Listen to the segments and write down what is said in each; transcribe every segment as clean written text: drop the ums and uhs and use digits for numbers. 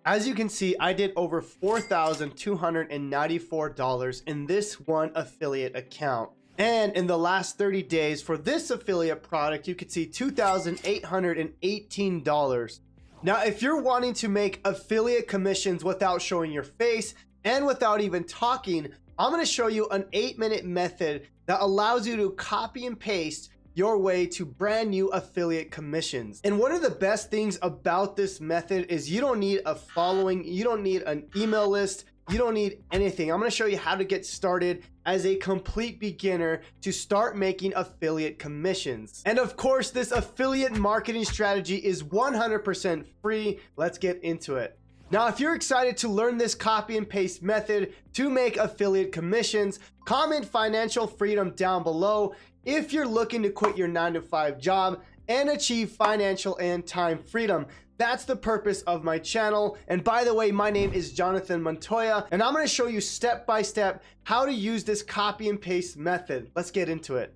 As you can see, I did over $4,294 in this one affiliate account. And in the last 30 days for this affiliate product, you could see $2,818. Now, if you're wanting to make affiliate commissions without showing your face and without even talking, I'm going to show you an 8-minute method that allows you to copy and paste your way to brand new affiliate commissions. And one of the best things about this method is you don't need a following, you don't need an email list, you don't need anything. I'm going to show you how to get started as a complete beginner to start making affiliate commissions. And of course, this affiliate marketing strategy is 100% free. Let's get into it. Now, if you're excited to learn this copy and paste method to make affiliate commissions, comment financial freedom down below if you're looking to quit your 9-to-5 job and achieve financial and time freedom. That's the purpose of my channel. And by the way, my name is Jonathan Montoya, and I'm going to show you step by step how to use this copy and paste method. Let's get into it.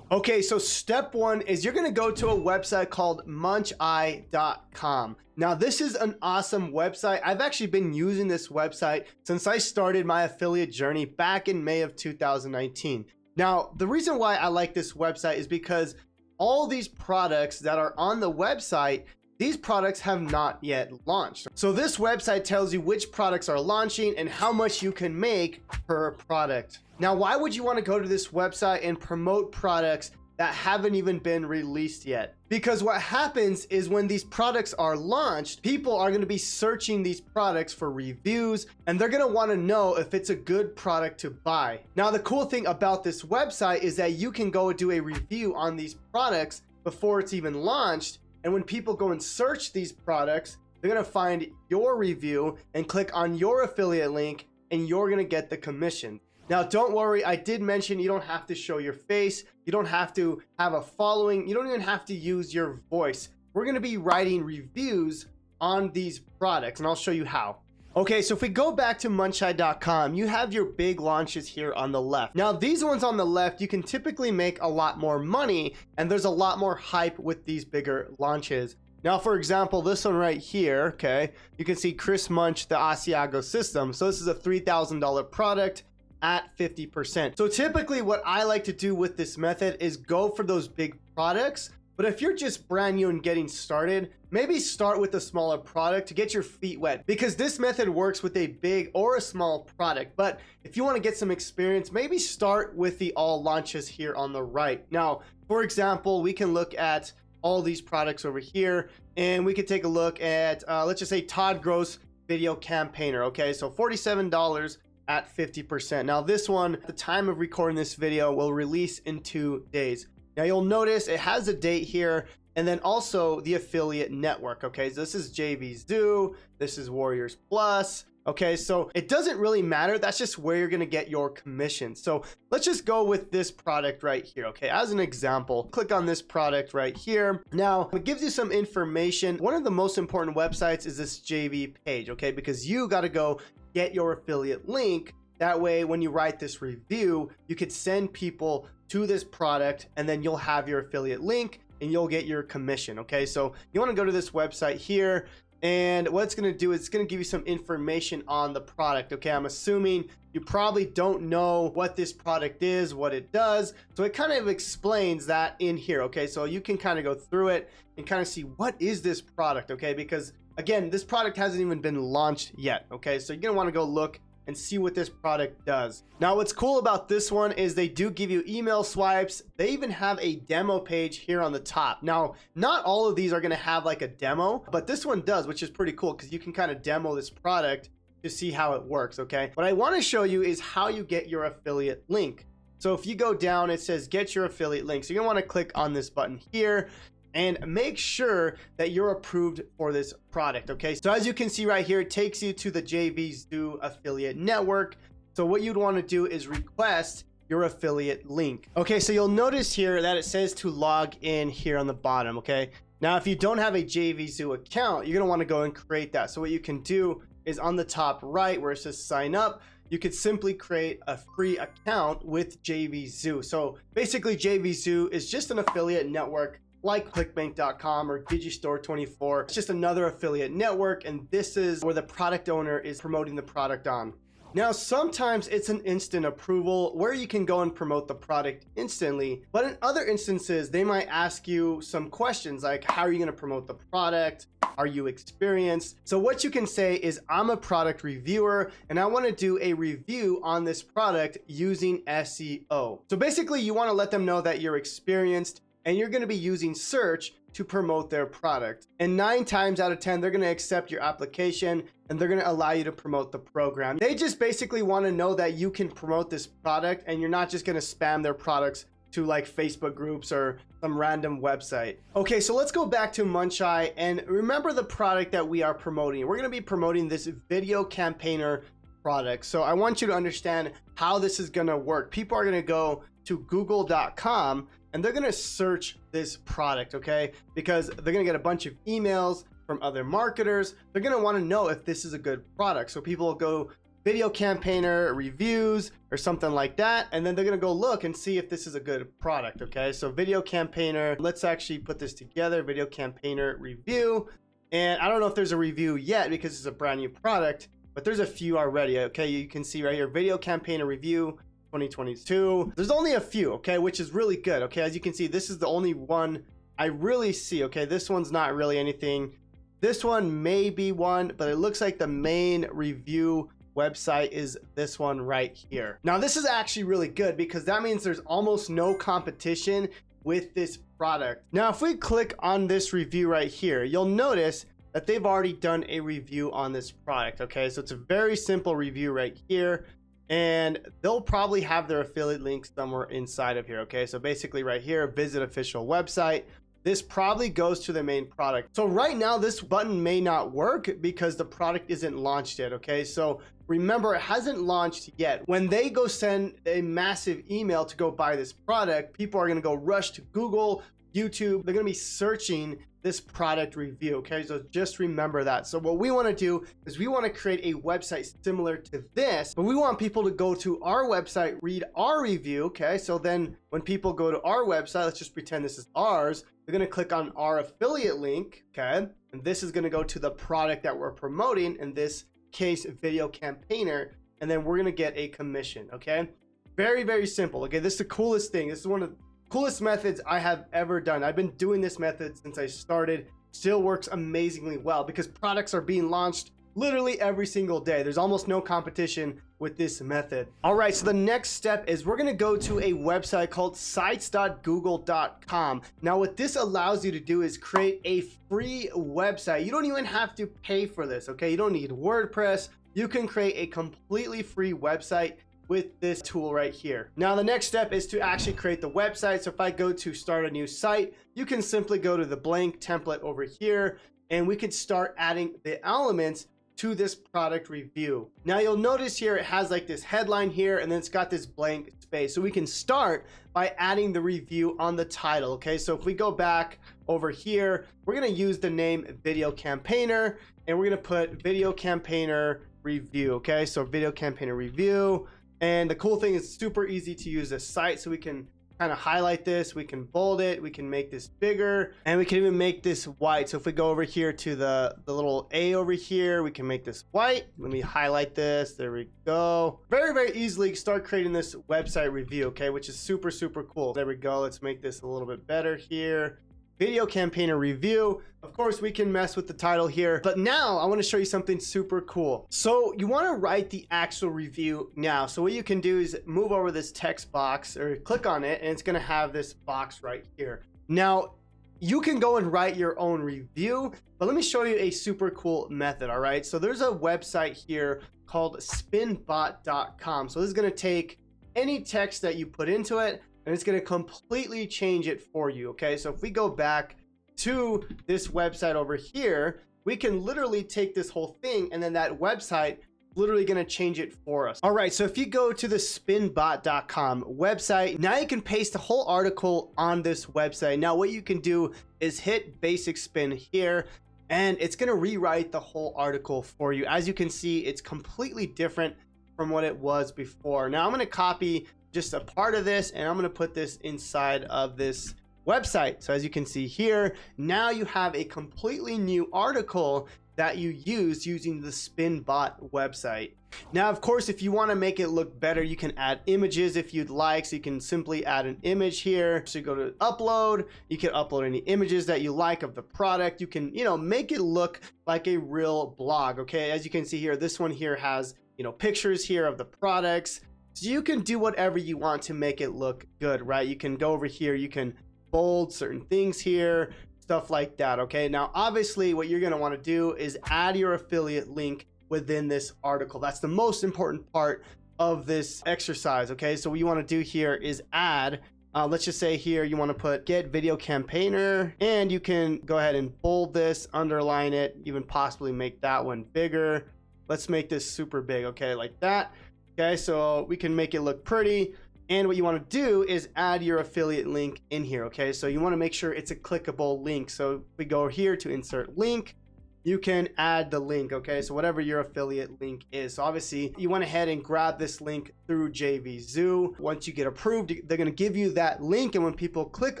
Okay, so step one is you're going to go to a website called muncheye.com. Now, this is an awesome website. I've actually been using this website since I started my affiliate journey back in May of 2019. Now, the reason why I like this website is because all these products that are on the website, these products have not yet launched. So this website tells you which products are launching and how much you can make per product. Now, why would you want to go to this website and promote products that haven't even been released yet? Because what happens is when these products are launched, people are going to be searching these products for reviews, and they're going to want to know if it's a good product to buy. Now, the cool thing about this website is that you can go do a review on these products before it's even launched. And when people go and search these products, they're going to find your review and click on your affiliate link, and you're going to get the commission. Now, don't worry, I did mention you don't have to show your face. You don't have to have a following. You don't even have to use your voice. We're going to be writing reviews on these products, and I'll show you how. Okay, so if we go back to muncheye.com, you have your big launches here on the left. Now, these ones on the left, you can typically make a lot more money, and there's a lot more hype with these bigger launches. Now, for example, this one right here, okay, you can see Chris Munch, the Asiago system. So this is a $3,000 product at 50%. So typically what I like to do with this method is go for those big products. But if you're just brand new and getting started, maybe start with a smaller product to get your feet wet, because this method works with a big or a small product. But if you want to get some experience, maybe start with the all launches here on the right. Now, for example, we can look at all these products over here, and we could take a look at, let's just say Todd Gross Video Campaigner. Okay, so $47 at 50%. Now this one, at the time of recording this video, will release in 2 days. Now you'll notice it has a date here, and then also the affiliate network. Okay, so this is JVZoo, this is Warriors Plus. Okay, so it doesn't really matter. That's just where you're gonna get your commission. So let's just go with this product right here. Okay, as an example, click on this product right here. Now it gives you some information. One of the most important websites is this JV page, okay, because you got to go get your affiliate link. That way, when you write this review, you could send people to this product, and then you'll have your affiliate link and you'll get your commission. Okay, so you want to go to this website here, and what it's going to do is it's going to give you some information on the product. Okay, I'm assuming you probably don't know what this product is, what it does. So it kind of explains that in here. Okay, so you can kind of go through it and kind of see what is this product. Okay, because again, this product hasn't even been launched yet. Okay, so you're going to want to go look and see what this product does. Now, what's cool about this one is they do give you email swipes. They even have a demo page here on the top. Now, not all of these are going to have like a demo, but this one does, which is pretty cool because you can kind of demo this product to see how it works. Okay, what I want to show you is how you get your affiliate link. So if you go down, it says get your affiliate link. So you're going to want to click on this button here and make sure that you're approved for this product. Okay, so as you can see right here, it takes you to the JVZoo affiliate network. So what you'd want to do is request your affiliate link. Okay, so you'll notice here that it says to log in here on the bottom. Okay, now if you don't have a JVZoo account, you're going to want to go and create that. So what you can do is on the top right where it says sign up, you could simply create a free account with JVZoo. So basically JVZoo is just an affiliate network like clickbank.com or digistore24. It's just another affiliate network, and this is where the product owner is promoting the product on. Now, sometimes it's an instant approval where you can go and promote the product instantly, but in other instances, they might ask you some questions like, how are you going to promote the product? Are you experienced? So what you can say is, I'm a product reviewer and I want to do a review on this product using SEO. So basically, you want to let them know that you're experienced and you're going to be using search to promote their product. And 9 times out of 10, they're going to accept your application and they're going to allow you to promote the program. They just basically want to know that you can promote this product and you're not just going to spam their products to like Facebook groups or some random website. Okay, so let's go back to Montoya and remember the product that we are promoting. We're going to be promoting this video campaigner product. So I want you to understand how this is going to work. People are going to go to google.com and they're going to search this product, okay? Because they're going to get a bunch of emails from other marketers. They're going to want to know if this is a good product. So people will go video campaigner reviews or something like that, and then they're going to go look and see if this is a good product, okay? So video campaigner, let's actually put this together, video campaigner review. And I don't know if there's a review yet because it's a brand new product, but there's a few already, okay? You can see right here, video campaigner review 2022. There's only a few, okay, which is really good, okay? As you can see, this is the only one I really see, okay? This one's not really anything. This one may be one, but it looks like the main review website is this one right here. Now, this is actually really good because that means there's almost no competition with this product. Now, if we click on this review right here, you'll notice that they've already done a review on this product, okay? So it's a very simple review right here. And they'll probably have their affiliate link somewhere inside of here, okay? So basically right here, visit official website. This probably goes to the main product. So right now, this button may not work because the product isn't launched yet, okay? So remember, it hasn't launched yet. When they go send a massive email to go buy this product, people are gonna go rush to Google, YouTube. They're gonna be searching this product review, okay? So just remember that. So what we want to do is we want to create a website similar to this, but we want people to go to our website, read our review, okay? So then when people go to our website, let's just pretend this is ours, they're going to click on our affiliate link, okay? And this is going to go to the product that we're promoting, in this case, video campaigner, and then we're going to get a commission, okay? Very, very simple, okay? This is the coolest thing. This is one of the coolest methods I have ever done. I've been doing this method since I started. Still works amazingly well because products are being launched literally every single day. There's almost no competition with this method. All right, so the next step is we're gonna go to a website called sites.google.com. Now, what this allows you to do is create a free website. You don't even have to pay for this, okay? You don't need WordPress. You can create a completely free website with this tool right here. Now, the next step is to actually create the website. So if I go to start a new site, you can simply go to the blank template over here and we could start adding the elements to this product review. Now, you'll notice here it has like this headline here and then it's got this blank space. So we can start by adding the review on the title, okay? So if we go back over here, we're gonna use the name video campaigner and we're gonna put video campaigner review, okay? So video campaigner review. And the cool thing is super easy to use this site. So we can kind of highlight this, we can bold it, we can make this bigger, and we can even make this white. So if we go over here to the little A over here, we can make this white. Let me highlight this. There we go. Very, very easily start creating this website review, okay, which is super, super cool. There we go. Let's make this a little bit better here. Video campaigner review. Of course, we can mess with the title here, but now I want to show you something super cool. So you want to write the actual review now. So what you can do is move over this text box or click on it, and it's going to have this box right here. Now, you can go and write your own review, but let me show you a super cool method, all right? So there's a website here called spinbot.com. So this is going to take any text that you put into it, and it's going to completely change it for you, okay? So if we go back to this website over here, we can literally take this whole thing and then that website literally going to change it for us. All right, so if you go to the spinbot.com website, now you can paste the whole article on this website. Now what you can do is hit basic spin here and it's going to rewrite the whole article for you. As you can see, it's completely different from what it was before. Now I'm going to copy just a part of this and I'm going to put this inside of this website. So as you can see here, now you have a completely new article that you use using the SpinBot website. Now, of course, if you want to make it look better, you can add images if you'd like. So you can simply add an image here. So you go to upload, you can upload any images that you like of the product. You can, make it look like a real blog. Okay. As you can see here, this one here has, pictures here of the products. So you can do whatever you want to make it look good, right? You can go over here, you can bold certain things here, stuff like that. Okay. Now, obviously what you're going to want to do is add your affiliate link within this article. That's the most important part of this exercise. Okay. So what you want to do here is add, let's just say here, you want to put get video campaigner, and you can go ahead and bold this, underline it, even possibly make that one bigger. Let's make this super big. Okay. Like that. Okay. So we can make it look pretty. And what you want to do is add your affiliate link in here. Okay. So you want to make sure it's a clickable link. So if we go here to insert link, you can add the link. Okay. So whatever your affiliate link is. So obviously you went ahead and grab this link through JVZoo. Once you get approved, they're going to give you that link. And when people click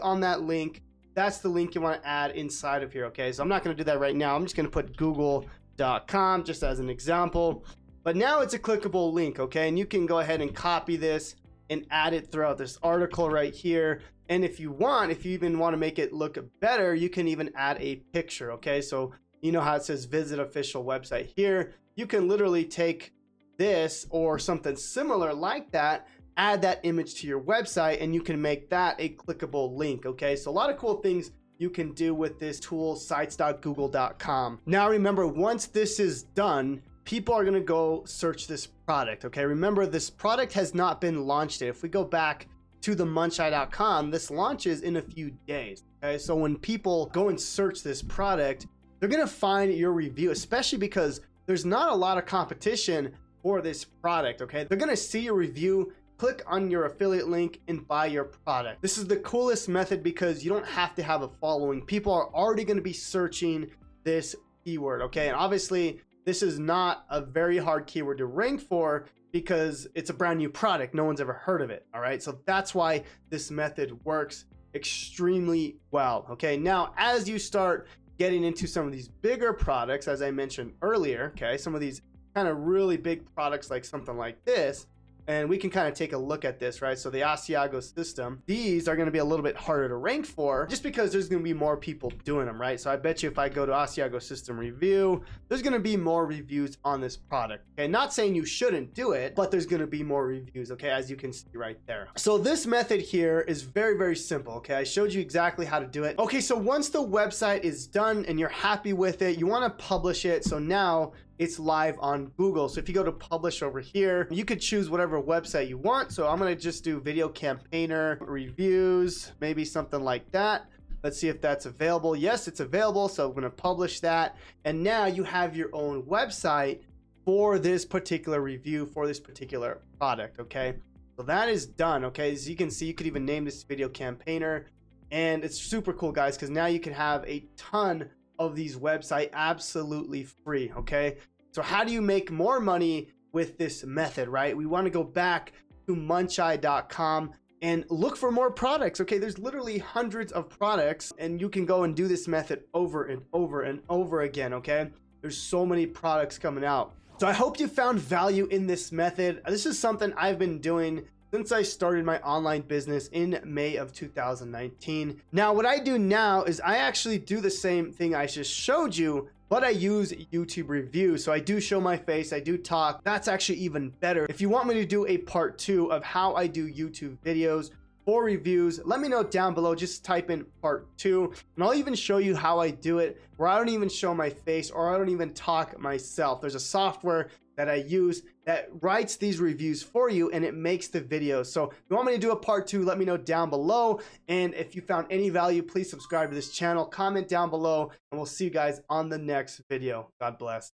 on that link, that's the link you want to add inside of here. Okay. So I'm not going to do that right now. I'm just going to put google.com just as an example, but now it's a clickable link. Okay. And you can go ahead and copy this and add it throughout this article right here. And if you even want to make it look better, you can even add a picture. Okay. So you know how it says visit official website here. You can literally take this or something similar like that, add that image to your website, and you can make that a clickable link. Okay. So a lot of cool things you can do with this tool, sites.google.com. Now remember, once this is done, people are going to go search this product. Okay. Remember, this product has not been launched yet. If we go back to the Montoya.com, this launches in a few days. Okay. So when people go and search this product, they're going to find your review, especially because there's not a lot of competition for this product. Okay. They're going to see your review, click on your affiliate link, and buy your product. This is the coolest method because you don't have to have a following. People are already going to be searching this keyword. Okay. And obviously, this is not a very hard keyword to rank for because it's a brand new product. No one's ever heard of it. All right. So that's why this method works extremely well. Okay. Now, as you start getting into some of these bigger products, as I mentioned earlier, okay, some of these kind of really big products like something like this, and we can kind of take a look at this, right? So the Asiago system, these are going to be a little bit harder to rank for just because there's going to be more people doing them, right? So I bet you if I go to Asiago system review, there's going to be more reviews on this product. Okay, not saying you shouldn't do it, but there's going to be more reviews, okay, as you can see right there. So this method here is very, very simple, okay? I showed you exactly how to do it. Okay, so once the website is done and you're happy with it, you want to publish it. So now it's live on Google. So if you go to publish over here, you could choose whatever website you want. So I'm going to just do video campaigner reviews, maybe something like that. Let's see if that's available. Yes, it's available. So I'm going to publish that. And now you have your own website for this particular review, for this particular product. Okay. So that is done. Okay. As you can see, you could even name this video campaigner, and it's super cool, guys, because now you can have a ton of these websites absolutely free. Okay. So how do you make more money with this method, right? We want to go back to Montoya.com and look for more products. Okay. There's literally hundreds of products, and you can go and do this method over and over and over again. Okay. There's so many products coming out. So I hope you found value in this method. This is something I've been doing since I started my online business in May of 2019. Now, what I do now is I actually do the same thing I just showed you, but I use YouTube reviews. So I do show my face, I do talk. That's actually even better. If you want me to do a part 2 of how I do YouTube videos for reviews, let me know down below. Just type in part 2, and I'll even show you how I do it, where I don't even show my face or I don't even talk myself. There's a software that I use that writes these reviews for you, and it makes the videos. So if you want me to do a part 2, let me know down below. And if you found any value, please subscribe to this channel, comment down below, and we'll see you guys on the next video. God bless.